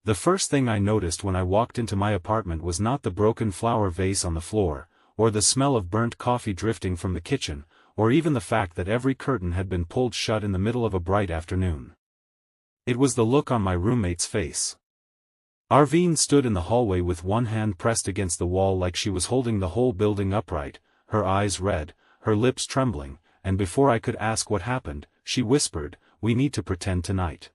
The first thing I noticed when I walked into my apartment was not the broken flower vase on the floor, or the smell of burnt coffee drifting from the kitchen, or even the fact that every curtain had been pulled shut in the middle of a bright afternoon. It was the look on my roommate's face. Arveen stood in the hallway with one hand pressed against the wall like she was holding the whole building upright, her eyes red, her lips trembling, and before I could ask what happened, she whispered, "We need to pretend tonight."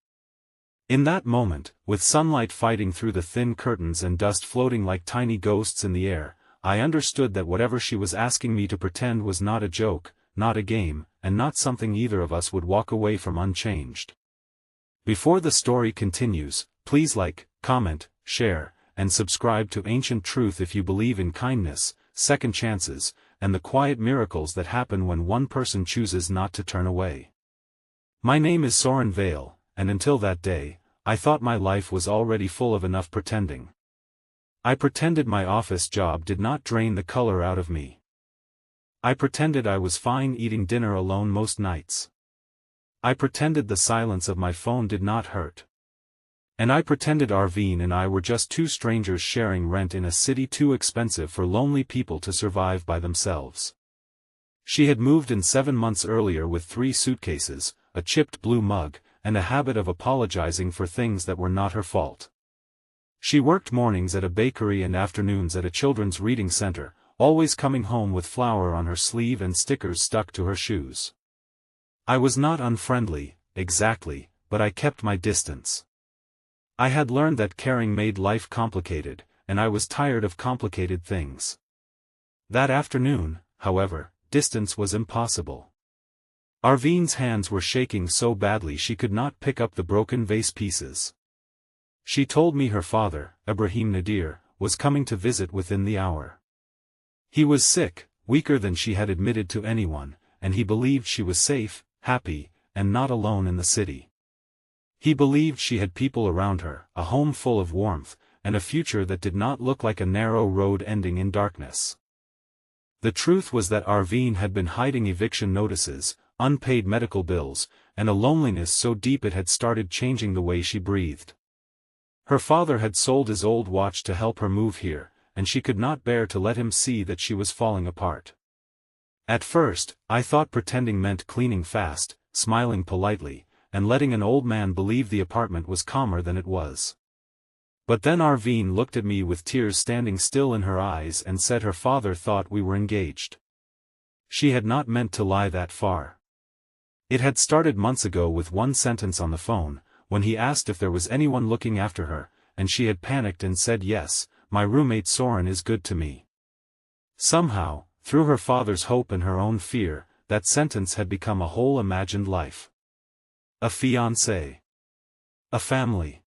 In that moment, with sunlight fighting through the thin curtains and dust floating like tiny ghosts in the air, I understood that whatever she was asking me to pretend was not a joke, not a game, and not something either of us would walk away from unchanged. Before the story continues, please like, comment, share, and subscribe to Ancient Truth if you believe in kindness, second chances, and the quiet miracles that happen when one person chooses not to turn away. My name is Soren, and until that day, I thought my life was already full of enough pretending. I pretended my office job did not drain the color out of me. I pretended I was fine eating dinner alone most nights. I pretended the silence of my phone did not hurt. And I pretended Arveen and I were just two strangers sharing rent in a city too expensive for lonely people to survive by themselves. She had moved in 7 months earlier with 3 suitcases, a chipped blue mug, and a habit of apologizing for things that were not her fault. She worked mornings at a bakery and afternoons at a children's reading center, always coming home with flour on her sleeve and stickers stuck to her shoes. I was not unfriendly, exactly, but I kept my distance. I had learned that caring made life complicated, and I was tired of complicated things. That afternoon, however, distance was impossible. Arveen's hands were shaking so badly she could not pick up the broken vase pieces. She told me her father, Ibrahim Nadir, was coming to visit within the hour. He was sick, weaker than she had admitted to anyone, and he believed she was safe, happy, and not alone in the city. He believed she had people around her, a home full of warmth, and a future that did not look like a narrow road ending in darkness. The truth was that Arveen had been hiding eviction notices, unpaid medical bills, and a loneliness so deep it had started changing the way she breathed. Her father had sold his old watch to help her move here, and she could not bear to let him see that she was falling apart. At first, I thought pretending meant cleaning fast, smiling politely, and letting an old man believe the apartment was calmer than it was. But then Arveen looked at me with tears standing still in her eyes and said her father thought we were engaged. She had not meant to lie that far. It had started months ago with one sentence on the phone, when he asked if there was anyone looking after her, and she had panicked and said yes, my roommate Soren is good to me. Somehow, through her father's hope and her own fear, that sentence had become a whole imagined life. A fiancé. A family.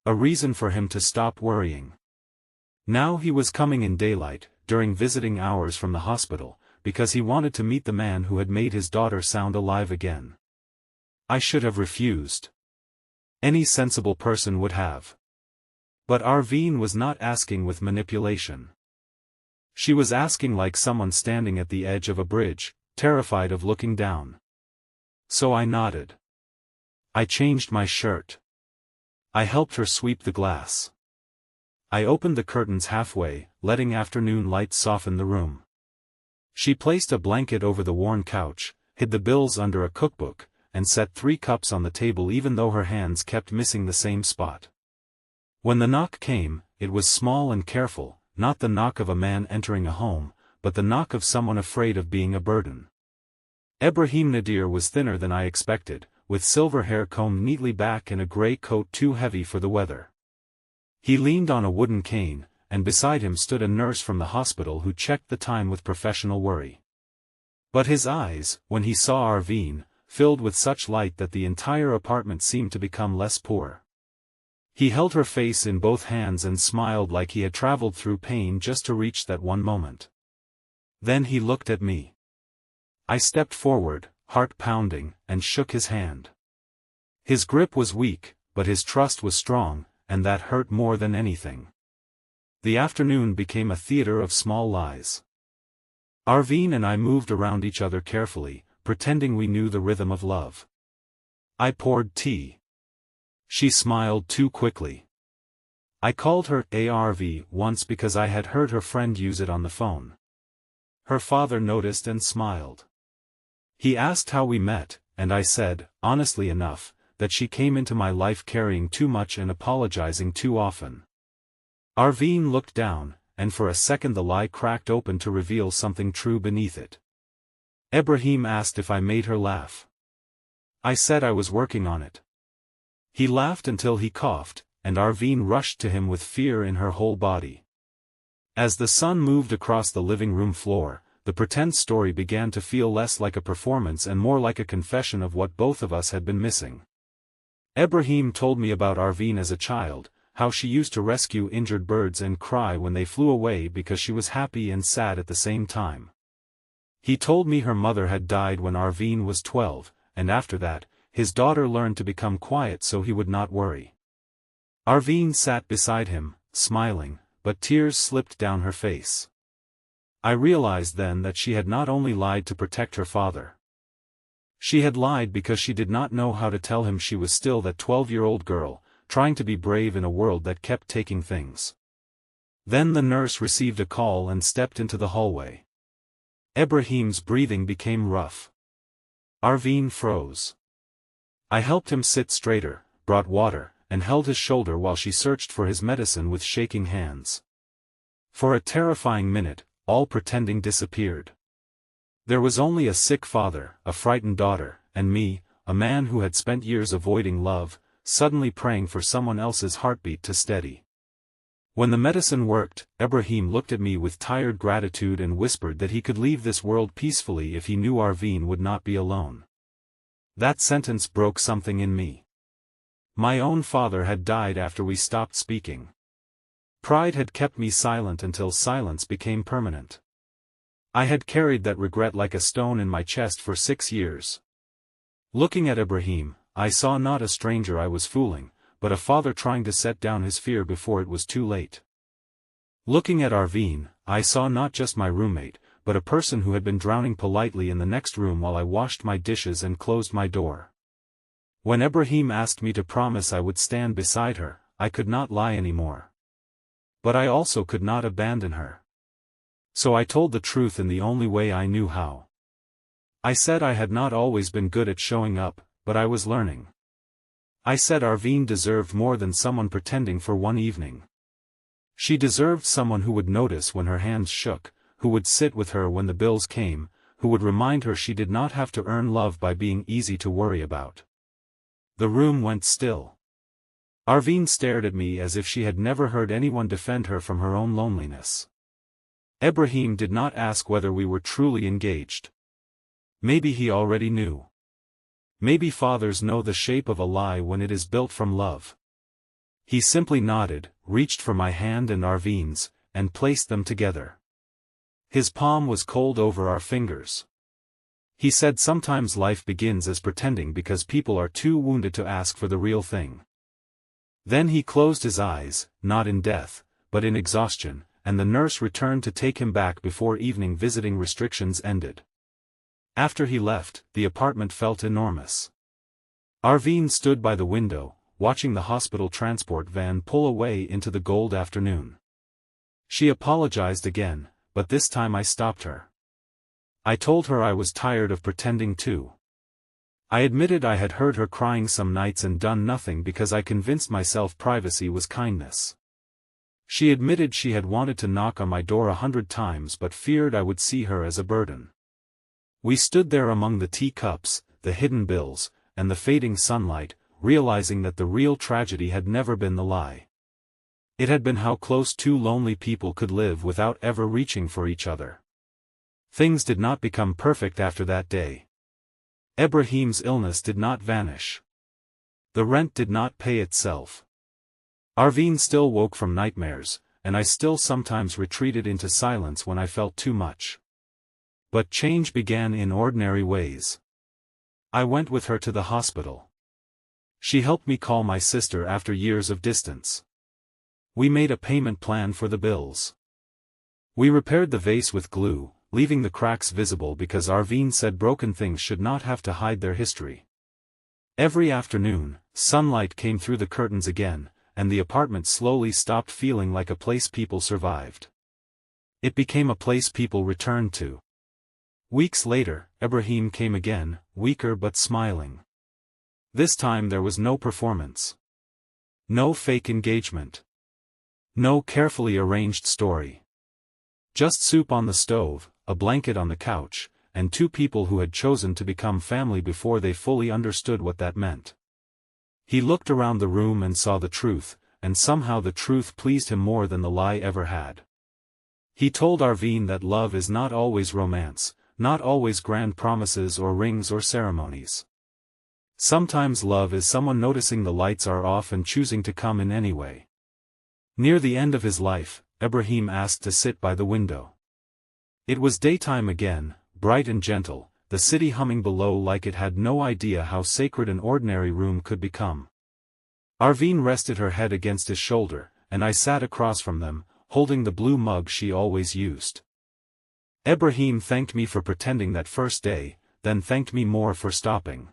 A reason for him to stop worrying. Now he was coming in daylight, during visiting hours from the hospital, because he wanted to meet the man who had made his daughter sound alive again. I should have refused. Any sensible person would have. But Arveen was not asking with manipulation. She was asking like someone standing at the edge of a bridge, terrified of looking down. So I nodded. I changed my shirt. I helped her sweep the glass. I opened the curtains halfway, letting afternoon light soften the room. She placed a blanket over the worn couch, hid the bills under a cookbook, and set 3 cups on the table even though her hands kept missing the same spot. When the knock came, it was small and careful, not the knock of a man entering a home, but the knock of someone afraid of being a burden. Ibrahim Nadir was thinner than I expected, with silver hair combed neatly back and a gray coat too heavy for the weather. He leaned on a wooden cane, and beside him stood a nurse from the hospital who checked the time with professional worry. But his eyes, when he saw Arveen, filled with such light that the entire apartment seemed to become less poor. He held her face in both hands and smiled like he had traveled through pain just to reach that one moment. Then he looked at me. I stepped forward, heart pounding, and shook his hand. His grip was weak, but his trust was strong, and that hurt more than anything. The afternoon became a theater of small lies. Arveen and I moved around each other carefully, pretending we knew the rhythm of love. I poured tea. She smiled too quickly. I called her Arv once because I had heard her friend use it on the phone. Her father noticed and smiled. He asked how we met, and I said, honestly enough, that she came into my life carrying too much and apologizing too often. Arveen looked down, and for a second the lie cracked open to reveal something true beneath it. Ibrahim asked if I made her laugh. I said I was working on it. He laughed until he coughed, and Arveen rushed to him with fear in her whole body. As the sun moved across the living room floor, the pretend story began to feel less like a performance and more like a confession of what both of us had been missing. Ibrahim told me about Arveen as a child, how she used to rescue injured birds and cry when they flew away because she was happy and sad at the same time. He told me her mother had died when Arveen was 12, and after that, his daughter learned to become quiet so he would not worry. Arveen sat beside him, smiling, but tears slipped down her face. I realized then that she had not only lied to protect her father. She had lied because she did not know how to tell him she was still that 12-year-old girl, trying to be brave in a world that kept taking things. Then the nurse received a call and stepped into the hallway. Ibrahim's breathing became rough. Arveen froze. I helped him sit straighter, brought water, and held his shoulder while she searched for his medicine with shaking hands. For a terrifying minute, all pretending disappeared. There was only a sick father, a frightened daughter, and me, a man who had spent years avoiding love, suddenly praying for someone else's heartbeat to steady. When the medicine worked, Ibrahim looked at me with tired gratitude and whispered that he could leave this world peacefully if he knew Arveen would not be alone. That sentence broke something in me. My own father had died after we stopped speaking. Pride had kept me silent until silence became permanent. I had carried that regret like a stone in my chest for 6 years. Looking at Ibrahim, I saw not a stranger I was fooling, but a father trying to set down his fear before it was too late. Looking at Arveen, I saw not just my roommate, but a person who had been drowning politely in the next room while I washed my dishes and closed my door. When Ibrahim asked me to promise I would stand beside her, I could not lie anymore. But I also could not abandon her. So I told the truth in the only way I knew how. I said I had not always been good at showing up, but I was learning. I said Arveen deserved more than someone pretending for one evening. She deserved someone who would notice when her hands shook, who would sit with her when the bills came, who would remind her she did not have to earn love by being easy to worry about. The room went still. Arveen stared at me as if she had never heard anyone defend her from her own loneliness. Ibrahim did not ask whether we were truly engaged. Maybe he already knew. Maybe fathers know the shape of a lie when it is built from love. He simply nodded, reached for my hand and Arveen's, and placed them together. His palm was cold over our fingers. He said sometimes life begins as pretending because people are too wounded to ask for the real thing. Then he closed his eyes, not in death, but in exhaustion, and the nurse returned to take him back before evening visiting restrictions ended. After he left, the apartment felt enormous. Arveen stood by the window, watching the hospital transport van pull away into the gold afternoon. She apologized again, but this time I stopped her. I told her I was tired of pretending too. I admitted I had heard her crying some nights and done nothing because I convinced myself privacy was kindness. She admitted she had wanted to knock on my door 100 times but feared I would see her as a burden. We stood there among the teacups, the hidden bills, and the fading sunlight, realizing that the real tragedy had never been the lie. It had been how close two lonely people could live without ever reaching for each other. Things did not become perfect after that day. Ibrahim's illness did not vanish. The rent did not pay itself. Arveen still woke from nightmares, and I still sometimes retreated into silence when I felt too much. But change began in ordinary ways. I went with her to the hospital. She helped me call my sister after years of distance. We made a payment plan for the bills. We repaired the vase with glue, leaving the cracks visible because Arveen said broken things should not have to hide their history. Every afternoon, sunlight came through the curtains again, and the apartment slowly stopped feeling like a place people survived. It became a place people returned to. Weeks later, Arveen came again, weaker but smiling. This time there was no performance. No fake engagement. No carefully arranged story. Just soup on the stove, a blanket on the couch, and two people who had chosen to become family before they fully understood what that meant. He looked around the room and saw the truth, and somehow the truth pleased him more than the lie ever had. He told Arveen that love is not always romance, not always grand promises or rings or ceremonies. Sometimes love is someone noticing the lights are off and choosing to come in anyway. Near the end of his life, Arveen asked to sit by the window. It was daytime again, bright and gentle, the city humming below like it had no idea how sacred an ordinary room could become. Arveen rested her head against his shoulder, and I sat across from them, holding the blue mug she always used. Arveen thanked me for pretending that first day, then thanked me more for stopping.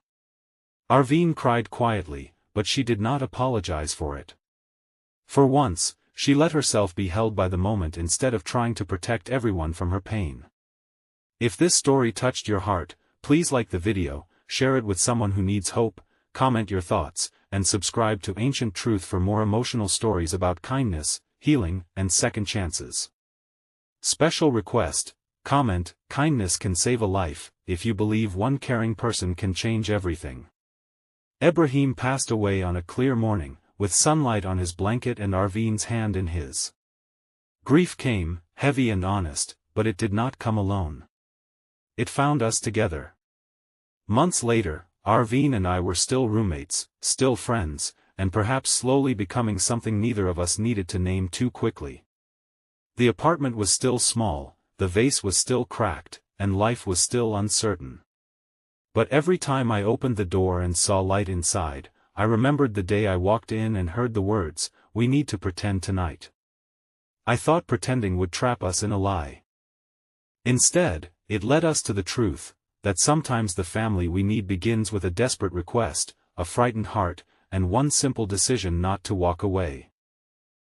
Arveen cried quietly, but she did not apologize for it. For once, she let herself be held by the moment instead of trying to protect everyone from her pain. If this story touched your heart, please like the video, share it with someone who needs hope, comment your thoughts, and subscribe to Ancient Truth for more emotional stories about kindness, healing, and second chances. Special request: comment, kindness can save a life, if you believe one caring person can change everything. Arveen passed away on a clear morning, with sunlight on his blanket and Arveen's hand in his. Grief came, heavy and honest, but it did not come alone. It found us together. Months later, Arveen and I were still roommates, still friends, and perhaps slowly becoming something neither of us needed to name too quickly. The apartment was still small, the vase was still cracked, and life was still uncertain. But every time I opened the door and saw light inside, I remembered the day I walked in and heard the words, "We need to pretend tonight." I thought pretending would trap us in a lie. Instead, it led us to the truth, that sometimes the family we need begins with a desperate request, a frightened heart, and one simple decision not to walk away.